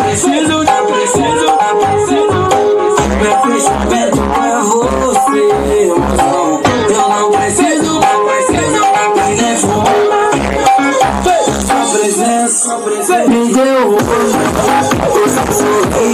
preciso, não preciso. Minha ficha pede pra você, mas não. Eu não preciso, nem fumar. Sua presença me deu hoje. Eu sorri,